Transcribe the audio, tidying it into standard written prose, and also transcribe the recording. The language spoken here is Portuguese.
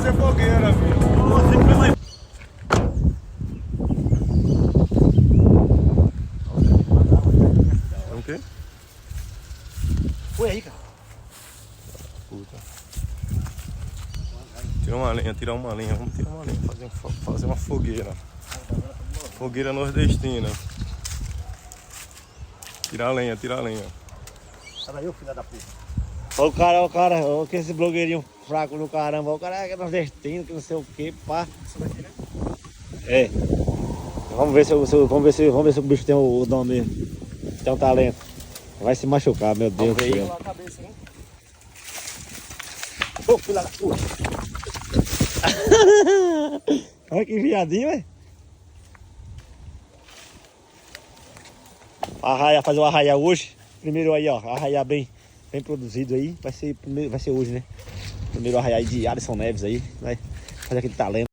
fazer fogueira, filho. Você que vai. É o quê? Foi aí, cara. Puta. Tira uma lenha, vamos tirar uma lenha, fazer uma fogueira. Fogueira nordestina. Tira a lenha, tira a lenha. Tava eu, filha da puta. Ó o cara, ó que esse blogueirinho fraco do caramba. O cara é nordestino, que não sei o que, pá. Isso daqui, né? É. Vamos ver se o bicho tem o dom mesmo. Tem um talento. Vai se machucar, meu Deus do céu. A cabeça, hein? Ô, filha da puta. Olha que viadinho, velho. Arraia, fazer o arraiar hoje. Primeiro aí, ó, arraiar bem produzido aí. Vai ser hoje, né? Primeiro arraiar aí de Alisson Neves aí. Vai fazer aquele talento.